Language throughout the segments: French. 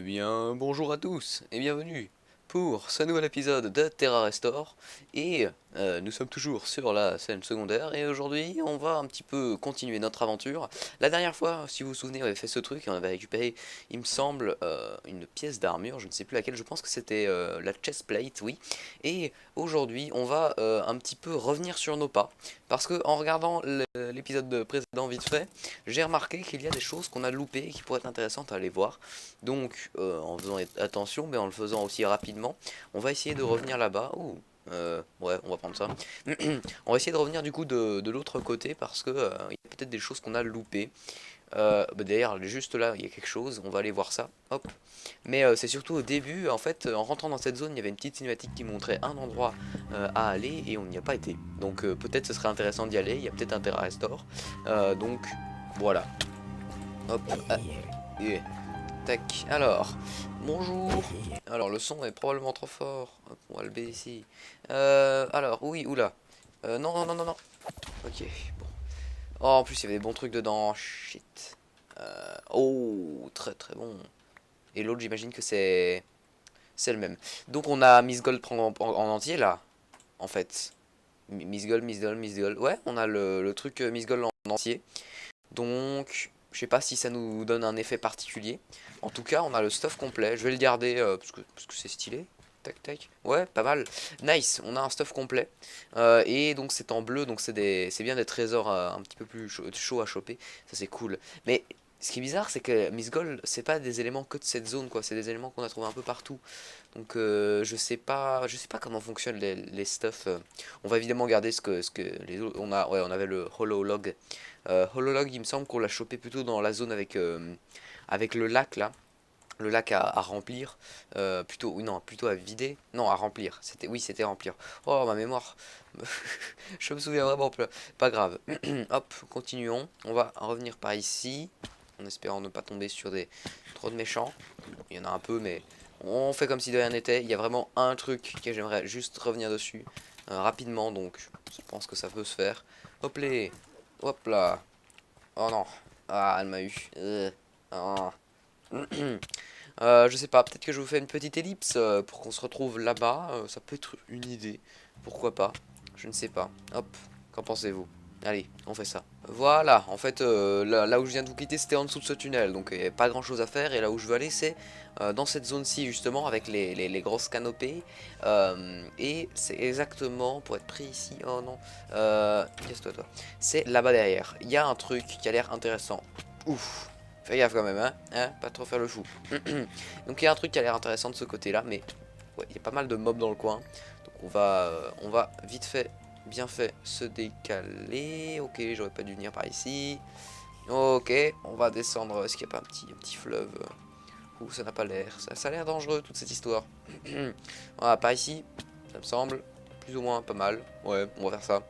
Eh bien, bonjour à tous et bienvenue pour ce nouvel épisode de Terra Restore. Et nous sommes toujours sur la scène secondaire et aujourd'hui on va un petit peu continuer notre aventure. La dernière fois, si vous vous souvenez, on avait fait ce truc et on avait récupéré, il me semble, une pièce d'armure, je ne sais plus laquelle, je pense que c'était la chest plate, oui. Et aujourd'hui on va un petit peu revenir sur nos pas parce que en regardant l'épisode précédent vite fait, j'ai remarqué qu'il y a des choses qu'on a loupées et qui pourraient être intéressantes à aller voir. Donc en faisant attention mais en le faisant aussi rapidement, on va essayer de revenir là-bas. Ouh, ouais, on va prendre ça. On va essayer de revenir du coup de l'autre côté parce que il y a peut-être des choses qu'on a loupées. D'ailleurs, juste là, il y a quelque chose, on va aller voir ça. Hop. Mais c'est surtout au début, en fait, en rentrant dans cette zone, il y avait une petite cinématique qui montrait un endroit à aller et on n'y a pas été. Donc peut-être ce serait intéressant d'y aller, il y a peut-être un Terra Restore. Donc voilà. Hop. Ah, yeah. Tac, alors, bonjour. Alors, le son est probablement trop fort. Hop, on va le baisser. Alors, oui, oula. Non, non, non, non, non. Ok, bon. Oh, en plus, il y avait des bons trucs dedans. Shit. Oh, très très bon. Et l'autre, j'imagine que c'est le même. Donc, on a Miss Gold en entier, là. En fait. Miss Gold, Miss Gold, Miss Gold. Ouais, on a le truc Miss Gold en entier. Donc, je sais pas si ça nous donne un effet particulier. En tout cas, on a le stuff complet. Je vais le garder parce que c'est stylé. Tac, tac. Ouais, pas mal. Nice, on a un stuff complet. Et donc c'est en bleu, donc c'est bien des trésors un petit peu plus chaud à choper. Ça c'est cool. Mais ce qui est bizarre, c'est que Miss Gold, c'est pas des éléments que de cette zone, quoi. C'est des éléments qu'on a trouvé un peu partout. Donc je sais pas comment fonctionnent les stuff. On va évidemment garder ce que les autres. Ouais, on avait le Hololog. Hololog, il me semble qu'on l'a chopé plutôt dans la zone avec le lac là. Le lac à remplir. Plutôt, oui, non, plutôt à vider. Non, à remplir. Oui, c'était remplir. Oh, ma mémoire. Je me souviens vraiment plus. Pas grave. Hop, continuons. On va revenir par ici. En espérant ne pas tomber sur trop de méchants. Il y en a un peu, mais on fait comme si de rien n'était. Il y a vraiment un truc que j'aimerais juste revenir dessus rapidement. Donc, je pense que ça peut se faire. Hop les. Hop là. Oh non. Ah, elle m'a eu. Ah. Je sais pas, peut-être que je vous fais une petite ellipse pour qu'on se retrouve là-bas. Ça peut être une idée. Pourquoi pas? Je ne sais pas. Hop, qu'en pensez-vous? Allez, on fait ça. Voilà, en fait, là où je viens de vous quitter, c'était en dessous de ce tunnel. Donc, il n'y a pas grand-chose à faire. Et là où je veux aller, c'est dans cette zone-ci, justement, avec les grosses canopées. Et c'est exactement, pour être pris ici... Oh non. Casse-toi, toi. C'est là-bas derrière. Il y a un truc qui a l'air intéressant. Ouf. Fais gaffe quand même, hein, pas trop faire le fou. Donc il y a un truc qui a l'air intéressant de ce côté-là, mais ouais, il y a pas mal de mobs dans le coin. Donc on va vite fait, bien fait, se décaler. Ok, j'aurais pas dû venir par ici. Ok, on va descendre. Est-ce qu'il n'y a pas un petit fleuve où ça n'a pas l'air. Ça a l'air dangereux toute cette histoire. Voilà, par ici, ça me semble plus ou moins pas mal. Ouais, on va faire ça.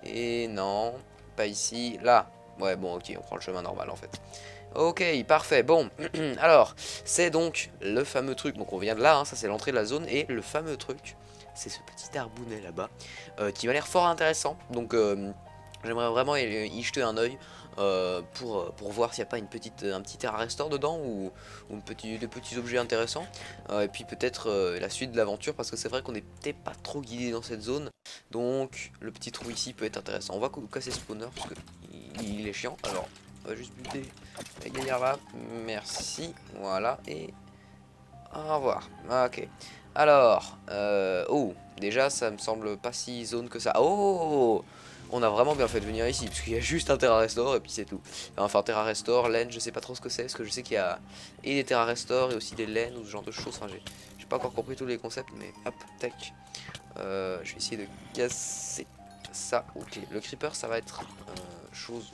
Et non, pas ici, là. Ouais, bon, ok, on prend le chemin normal en fait. Ok, parfait, bon, alors, c'est donc le fameux truc, donc on vient de là, hein, ça c'est l'entrée de la zone, et le fameux truc, c'est ce petit arbounet là-bas, qui m'a l'air fort intéressant, donc j'aimerais vraiment y jeter un oeil pour voir s'il n'y a pas un petit Terra Restore dedans, ou des petits objets intéressants, et puis peut-être la suite de l'aventure, parce que c'est vrai qu'on n'est peut-être pas trop guidé dans cette zone, donc le petit trou ici peut être intéressant. On va casser ce spawner, parce que il est chiant, alors... On va juste buter la galère là. Merci. Voilà. Et au revoir. Ok. Alors. Oh. Déjà, ça me semble pas si zone que ça. Oh. On a vraiment bien fait de venir ici. Parce qu'il y a juste un Terra Restore et puis c'est tout. Enfin, Terra Restore, laine, je sais pas trop ce que c'est. Parce que je sais qu'il y a et des Terra Restore et aussi des laines ou ce genre de choses. Enfin, j'ai pas encore compris tous les concepts. Mais hop, tac. Je vais essayer de casser ça. Ok. Le creeper, ça va être chose.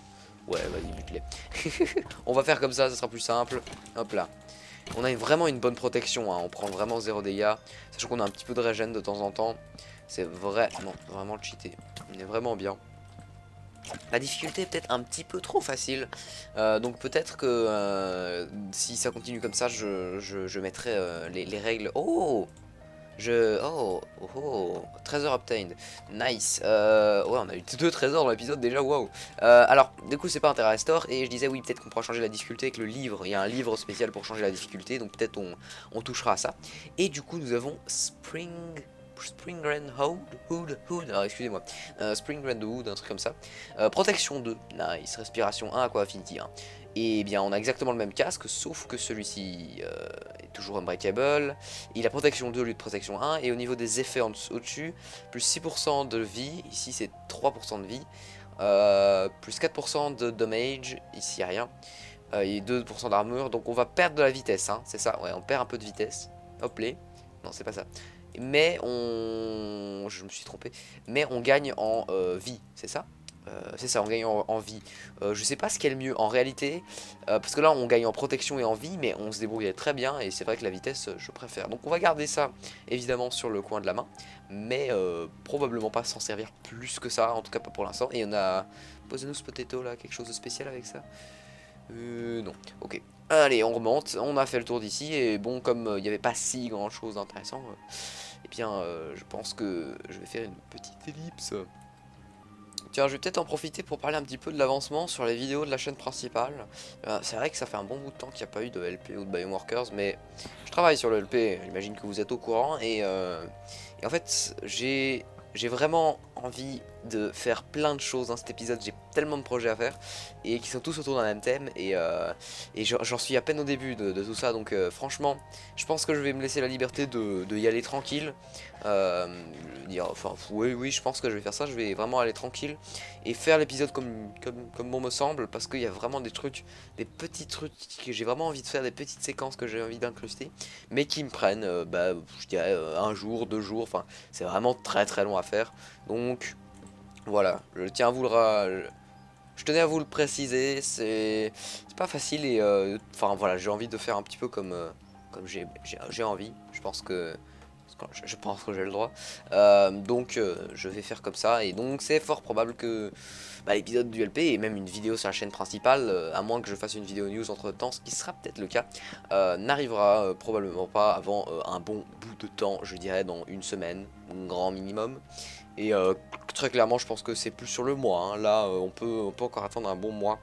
Ouais, vas-y, bute-les. On va faire comme ça sera plus simple. Hop là. On a vraiment une bonne protection, hein. On prend vraiment 0 dégâts. Sachant qu'on a un petit peu de régène de temps en temps. C'est vraiment cheaté. On est vraiment bien. La difficulté est peut-être un petit peu trop facile. Donc peut-être que si ça continue comme ça, je mettrai les règles. Oh! Trésor obtained. Nice. Ouais, on a eu 2 trésors dans l'épisode déjà, waouh. Alors, du coup, c'est pas un Terra Restore. Et je disais, oui, peut-être qu'on pourra changer la difficulté avec le livre. Il y a un livre spécial pour changer la difficulté. Donc, peut-être on touchera à ça. Et du coup, nous avons Spring Grand Hood, alors excusez-moi, Spring Grand Hood, un truc comme ça. Protection 2, nice, respiration 1, Aqua Affinity 1. Et bien on a exactement le même casque, sauf que celui-ci est toujours unbreakable. Il a protection 2 au lieu de protection 1, et au niveau des effets au-dessus, plus 6% de vie, ici c'est 3% de vie, plus 4% de damage, ici rien, et 2% d'armure, donc on va perdre de la vitesse, hein, c'est ça, ouais, on perd un peu de vitesse, hop les, non c'est pas ça. Mais on... Je me suis trompé. Mais on gagne en vie, c'est ça, c'est ça, on gagne en vie. Je sais pas ce qui est le mieux en réalité. Parce que là on gagne en protection et en vie. Mais on se débrouillait très bien. Et c'est vrai que la vitesse je préfère. Donc on va garder ça évidemment sur le coin de la main. Mais probablement pas s'en servir plus que ça. En tout cas pas pour l'instant. Et on a Poisonous Potato là, quelque chose de spécial avec ça. Non, ok. Allez, on remonte, on a fait le tour d'ici, et bon, comme il n'y avait pas si grand chose d'intéressant, eh bien, je pense que je vais faire une petite ellipse. Tiens, je vais peut-être en profiter pour parler un petit peu de l'avancement sur les vidéos de la chaîne principale. C'est vrai que ça fait un bon bout de temps qu'il n'y a pas eu de LP ou de Bioworkers, mais je travaille sur le LP, j'imagine que vous êtes au courant, et en fait, j'ai vraiment envie de faire plein de choses dans cet épisode. J'ai tellement de projets à faire et qui sont tous autour d'un même thème, et j'en suis à peine au début de tout ça, donc franchement je pense que je vais me laisser la liberté de y aller tranquille. Enfin oui, je pense que je vais faire ça, je vais vraiment aller tranquille et faire l'épisode comme bon me semble, parce qu'il y a vraiment des trucs, des petits trucs que j'ai vraiment envie de faire, des petites séquences que j'ai envie d'incruster, mais qui me prennent, je dirais, un jour, 2 jours, enfin c'est vraiment très très long à faire, donc voilà, je tiens à vous je tenais à vous le préciser, c'est pas facile, et enfin voilà, j'ai envie de faire un petit peu comme j'ai envie, je pense que j'ai le droit, donc je vais faire comme ça, et donc c'est fort probable que l'épisode du LP et même une vidéo sur la chaîne principale, à moins que je fasse une vidéo news entre temps, ce qui sera peut-être le cas, n'arrivera probablement pas avant un bon bout de temps, je dirais dans une semaine, grand minimum. Et très clairement je pense que c'est plus sur le mois, hein. Là on peut encore attendre un bon mois,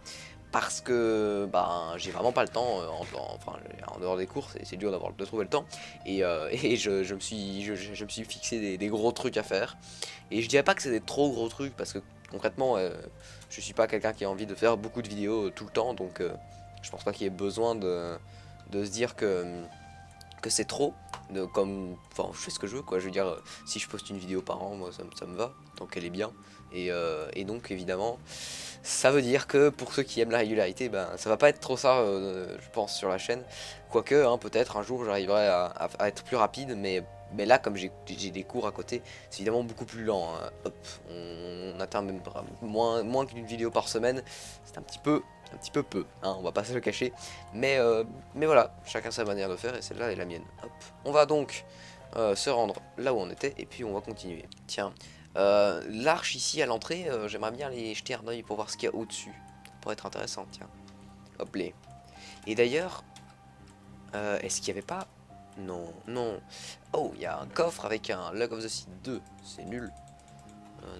parce que j'ai vraiment pas le temps, en dehors des cours c'est dur de trouver le temps, et je me suis fixé des gros trucs à faire, et je dirais pas que c'est des trop gros trucs, parce que concrètement je suis pas quelqu'un qui a envie de faire beaucoup de vidéos tout le temps, donc je pense pas qu'il y ait besoin de se dire que c'est trop, enfin je fais ce que je veux quoi, je veux dire, si je poste une vidéo par an, moi ça me va, tant qu'elle est bien, et donc évidemment ça veut dire que pour ceux qui aiment la régularité, ça va pas être trop ça, je pense, sur la chaîne, quoique hein, peut-être un jour j'arriverai à être plus rapide, mais là comme j'ai des cours à côté, c'est évidemment beaucoup plus lent, hein. Hop, on atteint même moins qu'une vidéo par semaine, c'est un petit peu peu, hein, on va pas se le cacher, mais voilà, chacun sa manière de faire, et celle-là est la mienne. Hop. On va donc se rendre là où on était, et puis on va continuer. Tiens, l'arche ici à l'entrée, j'aimerais bien aller jeter un oeil pour voir ce qu'il y a au-dessus. Ça pourrait être intéressant, tiens. Hop les. Et d'ailleurs, est-ce qu'il n'y avait pas... Non, non. Oh, il y a un coffre avec un Lug of the Sea 2, c'est nul.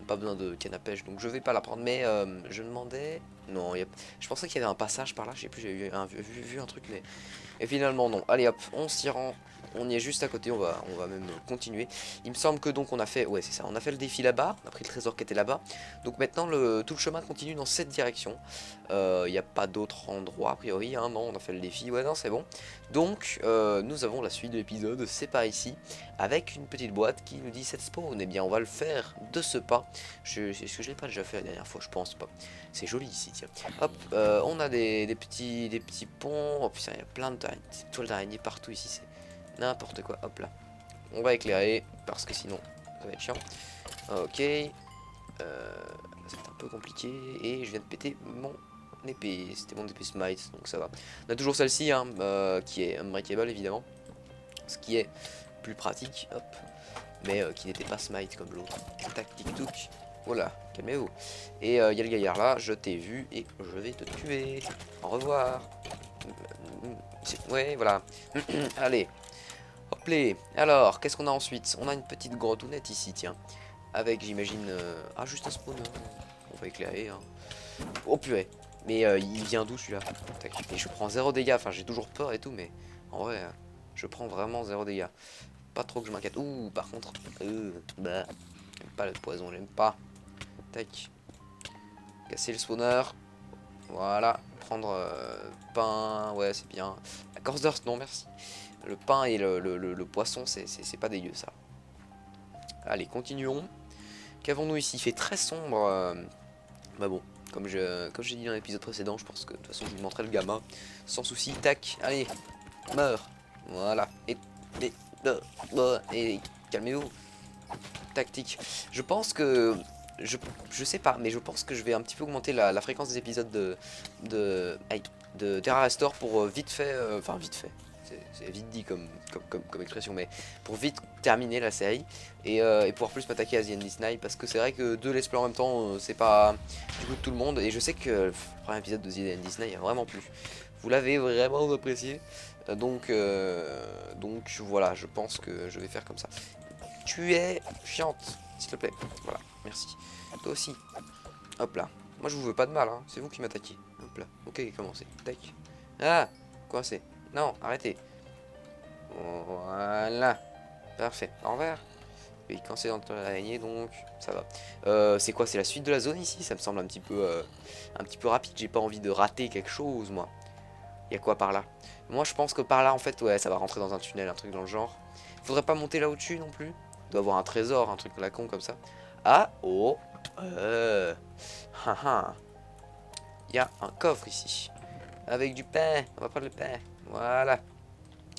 Pas besoin de canne à pêche, donc je vais pas la prendre, mais je demandais... Non, je pensais qu'il y avait un passage par là, je sais plus, j'ai vu un truc, mais... Et finalement non, allez hop, on s'y rend, on y est juste à côté, on va même continuer. Il me semble que donc on a fait, ouais c'est ça, on a fait le défi là-bas, on a pris le trésor qui était là-bas. Donc maintenant tout le chemin continue dans cette direction. Il n'y a pas d'autre endroit a priori, hein, non on a fait le défi, ouais non c'est bon. Donc nous avons la suite de l'épisode, c'est par ici, avec une petite boîte qui nous dit cette spawn. Eh bien on va le faire de ce pas. Est-ce que je l'ai pas déjà fait la dernière fois? Je pense pas. C'est joli ici, tiens. Hop, on a des petits ponts. Oh putain, il y a plein de toiles d'araignée partout ici, c'est n'importe quoi. Hop là. On va éclairer, parce que sinon, ça va être chiant. Ok. C'est un peu compliqué. Et je viens de péter mon épée. C'était mon épée smite, donc ça va. On a toujours celle-ci, hein, qui est unbreakable, évidemment. Ce qui est plus pratique, hop. Mais qui n'était pas smite comme l'autre. Tac, tic, touc. Voilà, calmez-vous. Et il y a le gaillard là, je t'ai vu et je vais te tuer. Au revoir. Ouais, voilà. Allez. Hop là. Alors, qu'est-ce qu'on a ensuite? On a une petite grottonnette ici, tiens. Avec, j'imagine... Ah, juste un spawn. On va éclairer, hein. Oh purée. Mais il vient d'où celui-là? Et je prends 0 dégâts. Enfin, j'ai toujours peur et tout, mais en vrai, je prends vraiment 0 dégâts. Pas trop que je m'inquiète. Ouh, par contre, bah, j'aime pas le poison, j'aime pas. Tac. Casser le spawner. Voilà. Prendre pain, ouais, c'est bien. La corse d'Earth, non, merci. Le pain et le poisson, c'est pas dégueu, ça. Allez, continuons. Qu'avons-nous ici? Il fait très sombre. Bah bon, comme j'ai dit dans l'épisode précédent, je pense que de toute façon, je vous montrerai le gamin. Sans souci, tac, allez, meurs. Voilà. Et calmez-vous. Tactique. Je pense que... Je sais pas, mais je pense que je vais un petit peu augmenter la fréquence des épisodes de Terra Restore pour vite fait... Enfin, vite fait. C'est vite dit comme expression, mais pour vite terminer la série et pouvoir plus m'attaquer à The End Disney, parce que c'est vrai que deux let's play en même temps, c'est pas du goût de tout le monde, et je sais que le premier épisode de The End Disney a vraiment plu. Vous l'avez vraiment apprécié, donc voilà, je pense que je vais faire comme ça. Tu es chiante, s'il te plaît. Voilà, merci. Toi aussi. Hop là. Moi je vous veux pas de mal, hein. C'est vous qui m'attaquez. Hop là. Ok, commencez. Tac. Ah, quoi c'est? Non, arrêtez. Voilà. Parfait. Au revoir. Et quand c'est dans l'araignée, donc ça va. C'est quoi? C'est la suite de la zone ici? Ça me semble un petit peu rapide. J'ai pas envie de rater quelque chose, moi. Il y a quoi par là? Moi, je pense que par là, en fait, ouais, ça va rentrer dans un tunnel, un truc dans le genre. Faudrait pas monter là au-dessus non plus. Il doit avoir un trésor, un truc de la con comme ça. Ah, oh. Il y a un coffre ici. Avec du pain. On va prendre le pain. Voilà.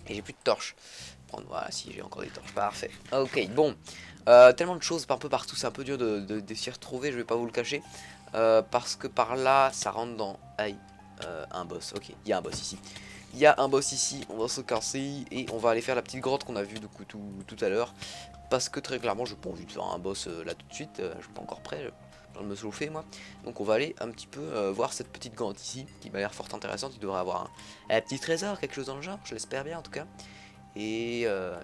Et j'ai plus de torches. Prendre, voilà, si j'ai encore des torches. Parfait. Ok, bon. Tellement de choses un peu partout. C'est un peu dur de s'y retrouver. Je vais pas vous le cacher. Parce que par là, ça rentre dans... Aïe. Un boss. Ok, il y a un boss ici. Il y a un boss ici. On va se casser. Et on va aller faire la petite grotte qu'on a vue tout à l'heure. Parce que très clairement, je n'ai pas envie de faire un boss là tout de suite. Je suis pas encore prêt. Je me chauffer moi. Donc on va aller un petit peu voir cette petite grotte ici. Qui m'a l'air fort intéressante. Il devrait avoir un petit trésor, quelque chose dans le genre. Je l'espère bien en tout cas. Et il y a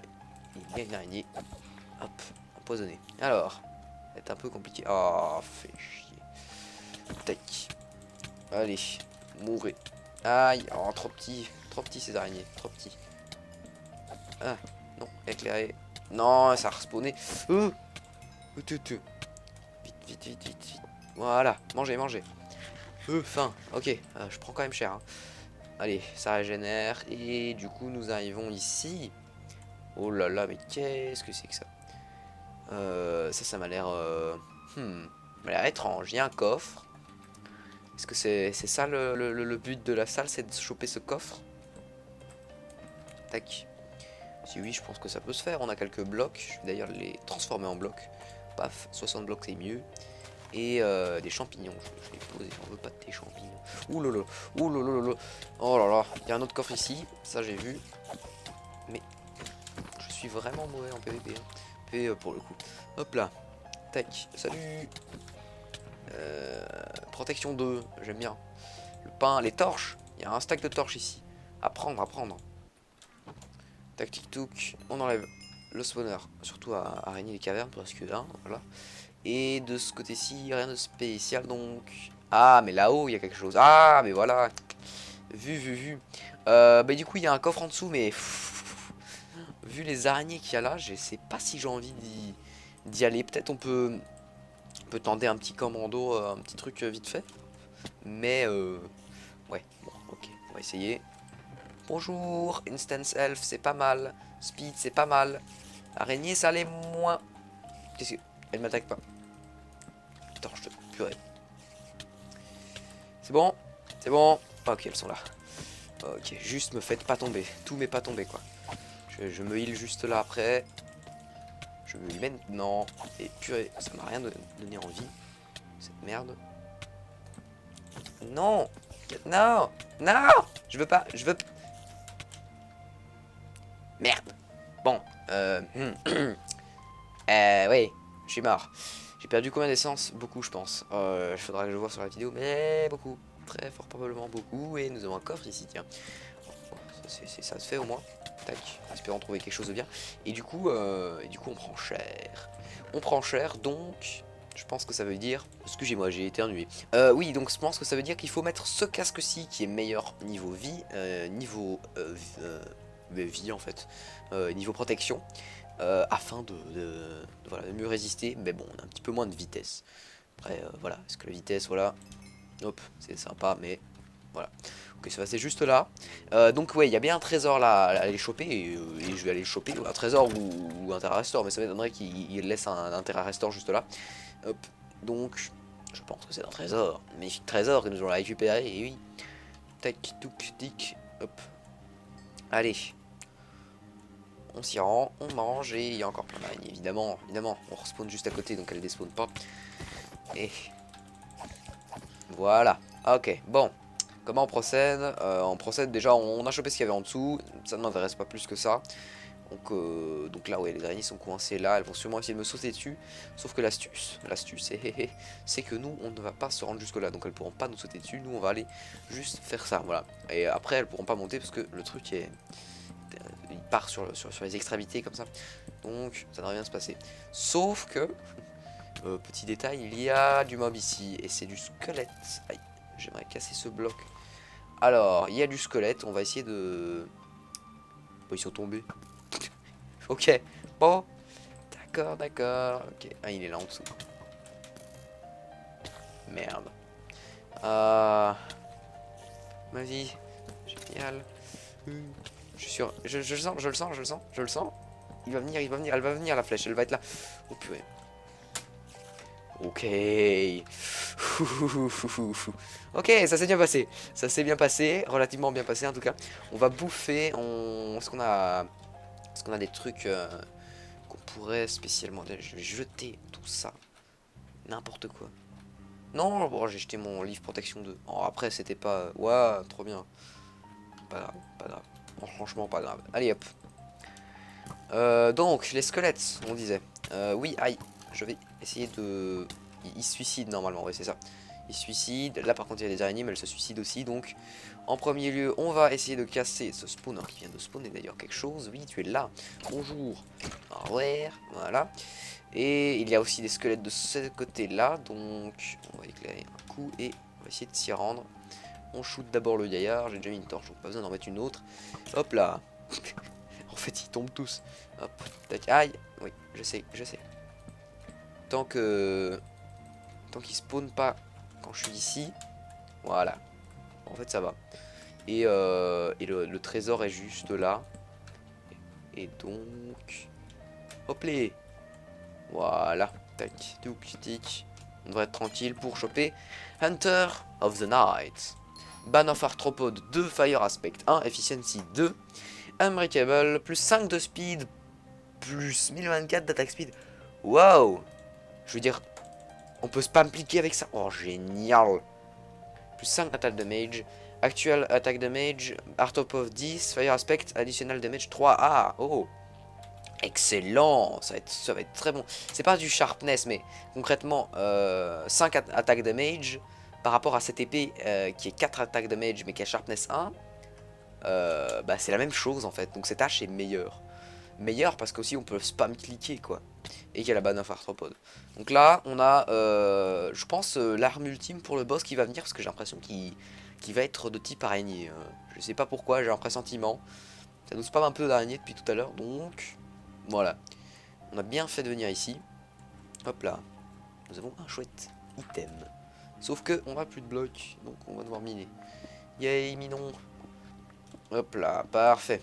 une araignée. Hop, empoisonnée. Alors, c'est un peu compliqué. Oh, fait chier. Tac. Allez, mourrez. Aïe, oh, trop petit ces araignées, trop petit. Ah, non, éclairé. Non, ça a respawné. Vite, vite. Voilà, mangez. Faim. Ok, je prends quand même cher. Hein. Allez, ça régénère. Et du coup, nous arrivons ici. Oh là là, mais qu'est-ce que c'est que ça? Ça m'a l'air... m'a l'air étrange. Il y a un coffre. Est-ce que c'est ça le but de la salle? C'est de choper ce coffre? Tac. Si oui, je pense que ça peut se faire. On a quelques blocs. Je vais d'ailleurs les transformer en blocs. Paf, 60 blocs, c'est mieux. Et des champignons. Je vais poser. On veut pas de tes champignons. Ouh là là. Oh là là. Il y a un autre coffre ici. Ça, j'ai vu. Mais je suis vraiment mauvais en PVP. Hein. PVE pour le coup. Hop là. Tac. Salut. Protection 2. J'aime bien. Le pain. Les torches. Il y a un stack de torches ici. À prendre. Tac tic touc. On enlève le spawner. Surtout à araignée les cavernes. Parce que là, voilà. Et de ce côté-ci, rien de spécial donc. Ah, mais là-haut, il y a quelque chose. Ah, mais voilà. Vu. Bah, du coup, il y a un coffre en dessous, mais vu les araignées qu'il y a là, je sais pas si j'ai envie d'y aller. Peut-être on peut tenter un petit commando, un petit truc vite fait. Mais, ouais, bon, ok, on va essayer. Bonjour, Instance Elf, c'est pas mal. Speed, c'est pas mal. Araignée, ça l'est moins. Qu'est-ce que... Elle m'attaque pas. Torche de purée. C'est bon? Ok, elles sont là. Ok, juste me faites pas tomber. Tout m'est pas tombé, quoi. Je me heal juste là après. Je me heal maintenant. Et purée, ça m'a rien donné envie. Cette merde. Non! Non! Je veux pas, Merde! Bon, oui, je suis mort. J'ai perdu combien d'essence? Beaucoup, je pense. Il faudra que je vois sur la vidéo, mais beaucoup. Très fort probablement beaucoup. Et nous avons un coffre ici, tiens. Ça se fait au moins. Tac, espérons trouver quelque chose de bien. Et du coup on prend cher. On prend cher, donc je pense que ça veut dire... Excusez-moi, j'ai éternué. Oui, donc je pense que ça veut dire qu'il faut mettre ce casque-ci qui est meilleur niveau vie, vie en fait, niveau protection, afin voilà, de mieux résister. Mais bon, on a un petit peu moins de vitesse. Après, voilà, parce que la vitesse, voilà, hop, c'est sympa, mais voilà. Ok, ça va, c'est juste là. Donc ouais, il y a bien un trésor là à aller choper, et je vais aller choper un trésor ou un Terra Restore, mais ça m'étonnerait qu'il laisse un Terra Restore juste là. Hop, donc je pense que c'est un trésor, un magnifique trésor que nous allons récupérer, et oui. Tac, touc, tic, hop. Allez. On s'y rend, on mange, et il y a encore plein d'araignées, évidemment, évidemment. On respawn juste à côté, donc elle despawn pas. Et voilà, ok, bon. Comment on procède? On procède déjà, on a chopé ce qu'il y avait en dessous, ça ne m'intéresse pas plus que ça. Donc là, ouais, les araignées sont coincées là, elles vont sûrement essayer de me sauter dessus. Sauf que l'astuce, c'est que nous, on ne va pas se rendre jusque là, donc elles pourront pas nous sauter dessus. Nous, on va aller juste faire ça, voilà. Et après, elles pourront pas monter parce que le truc est... il part sur les extrémités comme ça. Donc, ça ne devrait rien se passer. Sauf que, petit détail, il y a du mob ici, et c'est du squelette. Aïe, j'aimerais casser ce bloc. Alors, il y a du squelette, on va essayer de... Oh, ils sont tombés. Ok, bon. D'accord, d'accord. Ok, ah, il est là en dessous. Merde. Vas-y. Génial. Je suis sûr. Je le sens, je le sens, je le sens, je le sens. Il va venir, elle va venir la flèche, elle va être là. Oh purée. Ok. Ok, ça s'est bien passé. Ça s'est bien passé, relativement bien passé en tout cas. On va bouffer. Est-ce qu'on a des trucs qu'on pourrait spécialement... Je vais jeter tout ça. N'importe quoi. Non, bon, j'ai jeté mon livre protection 2. Oh, après, c'était pas... Ouah, trop bien. Pas grave, pas grave. Bon, franchement, pas grave. Allez, hop. Donc, les squelettes, on disait. Oui, aïe. Je vais essayer de... Il se suicide normalement, oui, c'est ça. Il se suicide. Là, par contre, il y a des araignées, mais elles se suicident aussi. Donc, en premier lieu, on va essayer de casser ce spawner qui vient de spawner d'ailleurs quelque chose. Oui, tu es là. Bonjour. Ouais, voilà. Et il y a aussi des squelettes de ce côté-là. Donc, on va éclairer un coup et on va essayer de s'y rendre. On shoot d'abord le gaillard. J'ai déjà mis une torche, donc pas besoin d'en mettre une autre. Hop là. En fait, ils tombent tous. Hop, tac, aïe. Oui, je sais, je sais. Tant qu'ils spawnent pas quand je suis ici, voilà. En fait, ça va. Et le trésor est juste là. Et donc... Hop les. Voilà. Tac, touc, tic. On devrait être tranquille pour choper Hunter of the Night. Ban of Arthropode 2, Fire Aspect 1, Efficiency 2. Unbreakable, plus 5 de speed, plus 1024 d'attaque speed. Waouh! Je veux dire, on peut spam cliquer avec ça. Oh, génial! Plus 5 attaque damage. Actual attack damage, Arthropode 10, Fire Aspect, additional damage 3. Ah, oh! Excellent! Ça va être très bon. C'est pas du sharpness, mais concrètement, 5 attaque damage par rapport à cette épée qui est 4 attaques damage mais qui a sharpness 1. Bah c'est la même chose en fait, donc cette hache est meilleure. Meilleure parce qu'aussi on peut spam cliquer quoi. Et qu'il y a la banne of arthropode. Donc là on a je pense l'arme ultime pour le boss qui va venir, parce que j'ai l'impression qu'il va être de type araignée. Je sais pas pourquoi, j'ai un pressentiment. Ça nous spam un peu d'araignée depuis tout à l'heure, donc voilà. On a bien fait de venir ici. Hop là. Nous avons un chouette item. Sauf que on n'a plus de blocs, donc on va devoir miner. Yay, minons. Hop là, parfait.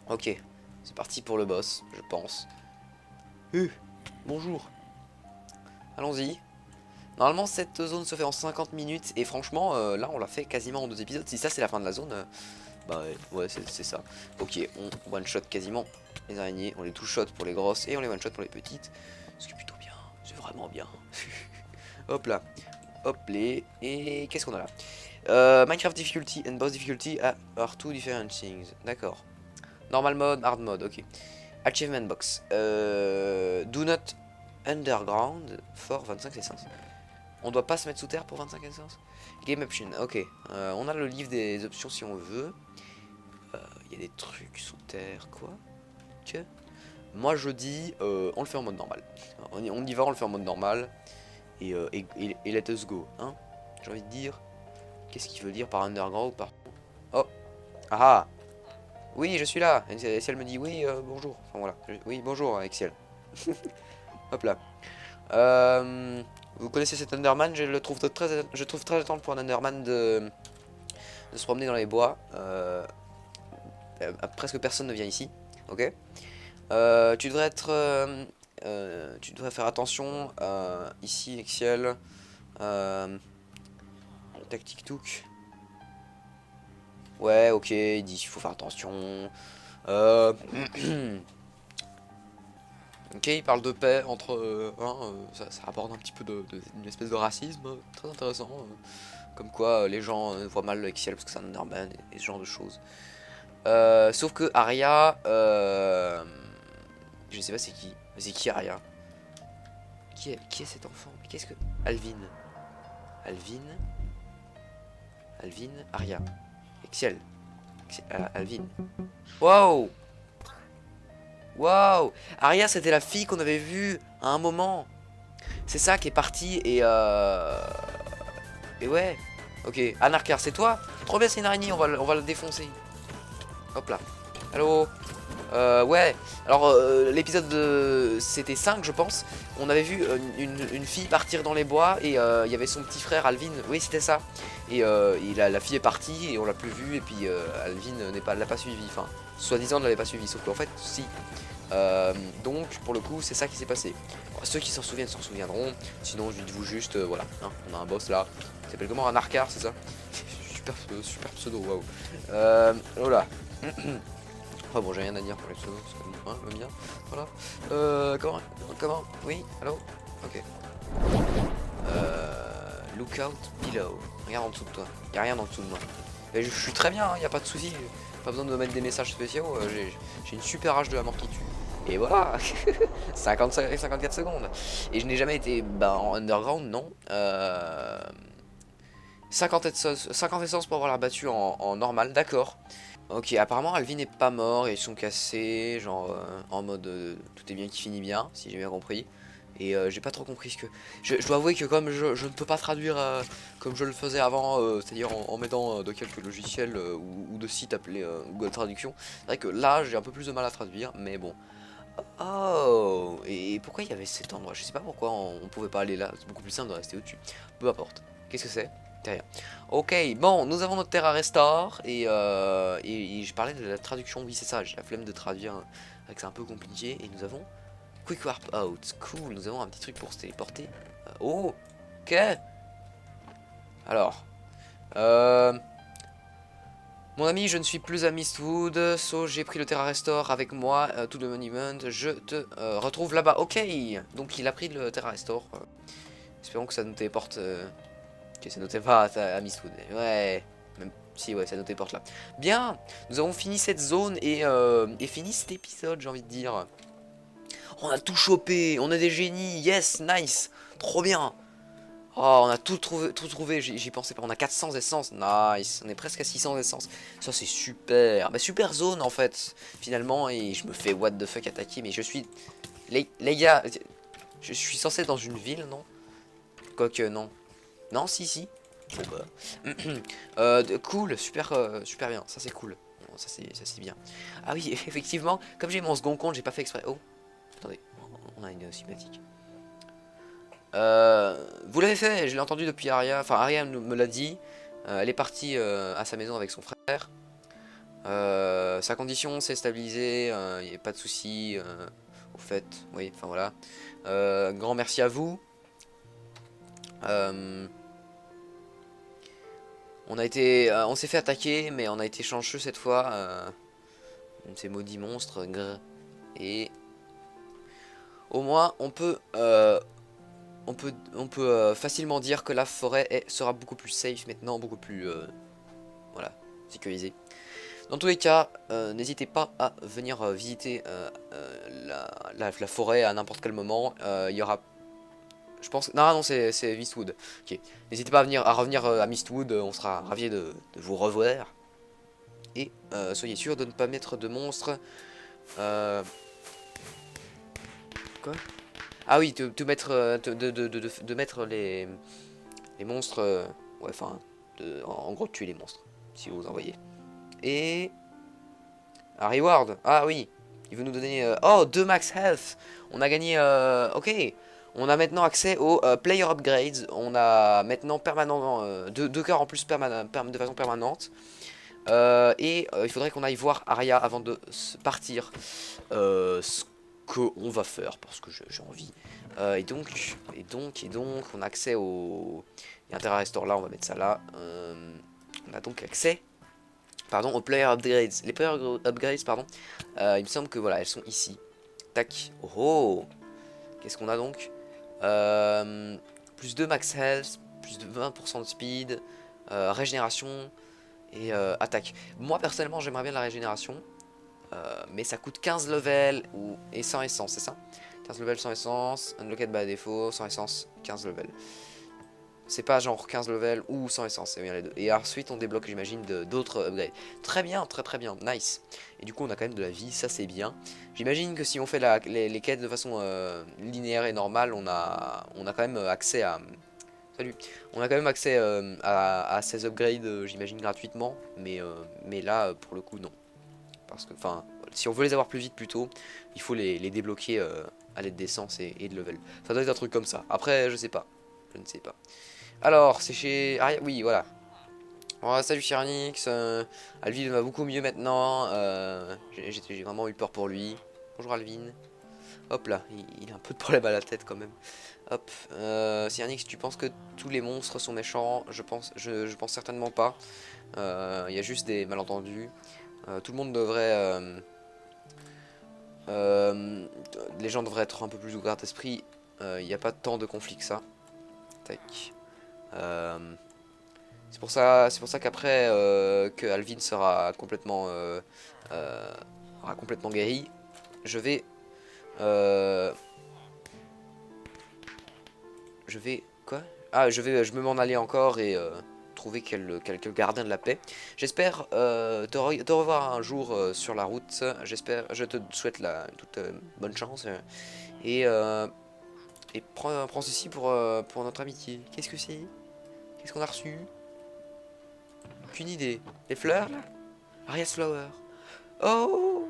Ok, c'est parti pour le boss, je pense. Bonjour. Allons-y. Normalement, cette zone se fait en 50 minutes. Et franchement, là, on l'a fait quasiment en 2 épisodes. Si ça, c'est la fin de la zone, bah ouais, c'est ça. Ok, on one-shot quasiment les araignées. On les two-shot pour les grosses et on les one-shot pour les petites. Ce qui est plutôt bien. C'est vraiment bien. Hop là. Hop les. Et qu'est-ce qu'on a là? Minecraft difficulty and boss difficulty are two different things. D'accord. Normal mode, hard mode, ok. Achievement box. Do not underground for 25 essences. On doit pas se mettre sous terre pour 25 essences. Game option, ok. On a le livre des options si on veut. il y a des trucs sous terre, quoi. Que moi je dis, on le fait en mode normal. On y va, on le fait en mode normal. Et let us go, hein. J'ai envie de dire. Qu'est-ce qu'il veut dire par underground par... Oh. Ah. Oui, je suis là. Excel me dit oui, bonjour. Enfin voilà. Oui, bonjour, Excel. Hop là. Vous connaissez cet Enderman? Je trouve très étrange pour un Enderman de se promener dans les bois. Presque personne ne vient ici. Ok. Tu devrais être... tu devrais faire attention. Ici, Excel. Tactique touk. Ouais, ok, il dit qu'il faut faire attention. Ok, il parle de paix entre... ça aborde un petit peu d'une espèce de racisme, très intéressant. Comme quoi les gens voient mal Excel parce que c'est un Enderman et ce genre de choses. Sauf que Arya... je sais pas c'est qui. C'est qui Arya? Qui est cet enfant? Mais qu'est-ce que... Alvin. Alvin. Alvin. Arya. Excel. Alvin. Waouh. Waouh. Arya c'était la fille qu'on avait vue à un moment. C'est ça qui est parti et ouais. Ok. Anarkar c'est toi? Trop bien, c'est une araignée, on va le défoncer. Hop là. Allô. Ouais. Alors l'épisode c'était 5 je pense. On avait vu une fille partir dans les bois et il y avait son petit frère Alvin. Oui c'était ça. Et la fille est partie et on l'a plus vue et puis Alvin l'a pas suivi. Enfin, soi-disant ne l'avait pas suivi. Sauf qu'en fait si. Donc pour le coup c'est ça qui s'est passé. Bon, ceux qui s'en souviennent s'en souviendront. Sinon je dis-vous juste voilà. Hein, on a un boss là. Il s'appelle comment? Un Arcar c'est ça? super pseudo, waouh. Voilà. Oh bon j'ai rien à dire pour les pseudos, c'est comme hein, le mien. Voilà. Comment? Oui, allô? Ok. Lookout below. Regarde en dessous de toi. Y'a rien en dessous de moi. Mais je suis très bien, hein, y a pas de soucis. Pas besoin de mettre des messages spéciaux. J'ai une super rage de la mort qui tue. Et voilà. 54 secondes. Et je n'ai jamais été en underground, non. 50 essences pour avoir la battue en normal, d'accord. Ok, apparemment Alvin n'est pas mort et ils sont cassés, genre en mode tout est bien qui finit bien, si j'ai bien compris. Et j'ai pas trop compris ce que... Je dois avouer que comme je ne peux pas traduire comme je le faisais avant, c'est-à-dire en mettant de quelques logiciels ou de sites appelés Google Traduction, c'est vrai que là j'ai un peu plus de mal à traduire, mais bon. Oh, et pourquoi il y avait cet endroit? Je sais pas pourquoi on pouvait pas aller là, c'est beaucoup plus simple de rester au-dessus. Peu importe. Qu'est-ce que c'est? Derrière. Ok, bon, nous avons notre Terra Restore et je parlais de la traduction, oui c'est ça, j'ai la flemme de traduire avec c'est un peu compliqué. Et nous avons Quick Warp Out, cool, nous avons un petit truc pour se téléporter. Oh, ok. Alors, mon ami, je ne suis plus à Mistwood, so j'ai pris le Terra Restore avec moi, tout le monument, je te retrouve là-bas. Ok, donc il a pris le Terra Restore. Espérons que ça nous téléporte. Ok, ça nous téléporte à Mistwood. Ouais, même si, ouais, ça nous téléporte là. Bien, nous avons fini cette zone et fini cet épisode, j'ai envie de dire. On a tout chopé, on a des génies, yes, nice, trop bien. Oh, on a tout trouvé, j'y pensais pas, on a 400 essences, nice, on est presque à 600 essences. Ça c'est super, bah super zone en fait, finalement, et je me fais what the fuck attaquer, mais je suis... Les gars, je suis censé être dans une ville, non? Quoique, non. Non, si. Bon bah... cool, super bien, ça c'est cool. Bon, ça c'est bien. Ah oui, effectivement, comme j'ai mon second compte, j'ai pas fait exprès. Oh, attendez, on a une cinématique. Vous l'avez fait, je l'ai entendu depuis Arya. Enfin, Arya me l'a dit. Elle est partie à sa maison avec son frère. Sa condition s'est stabilisée. Il n'y a pas de souci. Au fait, oui, enfin voilà. Grand merci à vous. On s'est fait attaquer, mais on a été chanceux cette fois. Ces maudits monstres. Et au moins, on peut facilement dire que la forêt sera beaucoup plus safe maintenant, beaucoup plus voilà, sécurisée. Dans tous les cas, n'hésitez pas à venir visiter la forêt à n'importe quel moment. Il y aura, je pense, non c'est Mistwood. Ok, n'hésitez pas à revenir à Mistwood, on sera ravis de vous revoir. Et soyez sûr de ne pas mettre de monstres. Quoi? Ah oui, de mettre, de mettre les monstres. Ouais, enfin, en gros, de tuer les monstres. Si vous en voyez. Et... un reward. Ah oui. Il veut nous donner... oh, 2 max health. On a gagné... ok. On a maintenant accès aux player upgrades. On a maintenant permanent... deux cœurs en plus de façon permanente. Il faudrait qu'on aille voir Arya avant de partir. Ce qu'on va faire. Parce que j'ai envie. Et donc, on a accès au... Il y a un Terra Restore là, on va mettre ça là. On a donc accès... Pardon, aux player upgrades. Les player upgrades, pardon. Il me semble que voilà, elles sont ici. Tac. Oh. Qu'est-ce qu'on a donc? Plus 2 max health, plus de 20% de speed, régénération et attaque. Moi personnellement, j'aimerais bien la régénération. Mais ça coûte 15 levels et 100 essence, c'est ça? 15 levels, 100 essence, unlocked by défaut, 100 essence, 15 levels. C'est pas genre 15 levels ou 100 essence, c'est bien les deux. Et ensuite on débloque, j'imagine, d'autres upgrades. Très bien, très bien, nice. Et du coup on a quand même de la vie, ça c'est bien. J'imagine que si on fait les quêtes de façon linéaire et normale, on a quand même accès à... Salut. On a quand même accès à ces upgrades, j'imagine, gratuitement. Mais là, pour le coup, non. Parce que, enfin, si on veut les avoir plus vite, plus tôt, il faut les débloquer à l'aide d'essence et de level. Ça doit être un truc comme ça. Après, je sais pas. Je ne sais pas. Alors, c'est chez... Ah, oui, voilà. Oh, salut Chiranix. Alvin va beaucoup mieux maintenant. J'ai vraiment eu peur pour lui. Bonjour Alvin. Hop là, il a un peu de problème à la tête quand même. Hop. Chiranix, tu penses que tous les monstres sont méchants? Je pense certainement pas. Il y a juste des malentendus. Tout le monde devrait... les gens devraient être un peu plus ouverts d'esprit. Il n'y a pas tant de conflits que ça. Tac. C'est pour ça qu'après que Alvin sera complètement guéri, je vais quoi? Ah, je me m'en aller encore et trouver quelques gardiens de la paix. J'espère te revoir un jour sur la route. Je te souhaite toute bonne chance et prends ceci pour notre amitié. Qu'est-ce que c'est? Qu'est-ce qu'on a reçu? Aucune idée. Les fleurs là? Arias Flower. Oh!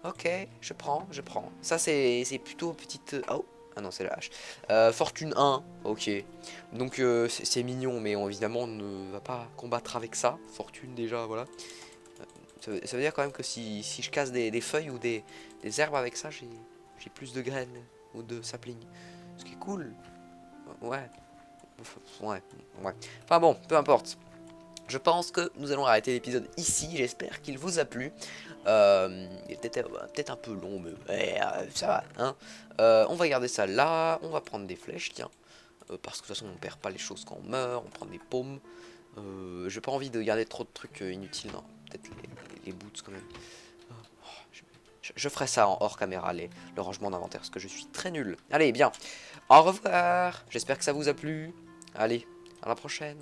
Ok, je prends. Ça c'est plutôt petite... Oh! Ah non, c'est la hache. Fortune 1, ok. Donc c'est mignon, mais évidemment on ne va pas combattre avec ça. Fortune déjà, voilà. Ça veut dire quand même que si je casse des feuilles ou des herbes avec ça, j'ai plus de graines ou de saplings. Ce qui est cool. Ouais. Ouais. Enfin bon, peu importe. Je pense que nous allons arrêter l'épisode ici. J'espère qu'il vous a plu. Il était peut-être un peu long, mais ouais, ça va. Hein. On va garder ça là. On va prendre des flèches, tiens. Parce que de toute façon, on perd pas les choses quand on meurt. On prend des paumes. J'ai pas envie de garder trop de trucs inutiles. Non, peut-être les boots quand même. Je ferai ça en hors caméra, le rangement d'inventaire, parce que je suis très nul. Allez, bien. Au revoir. J'espère que ça vous a plu. Allez, à la prochaine.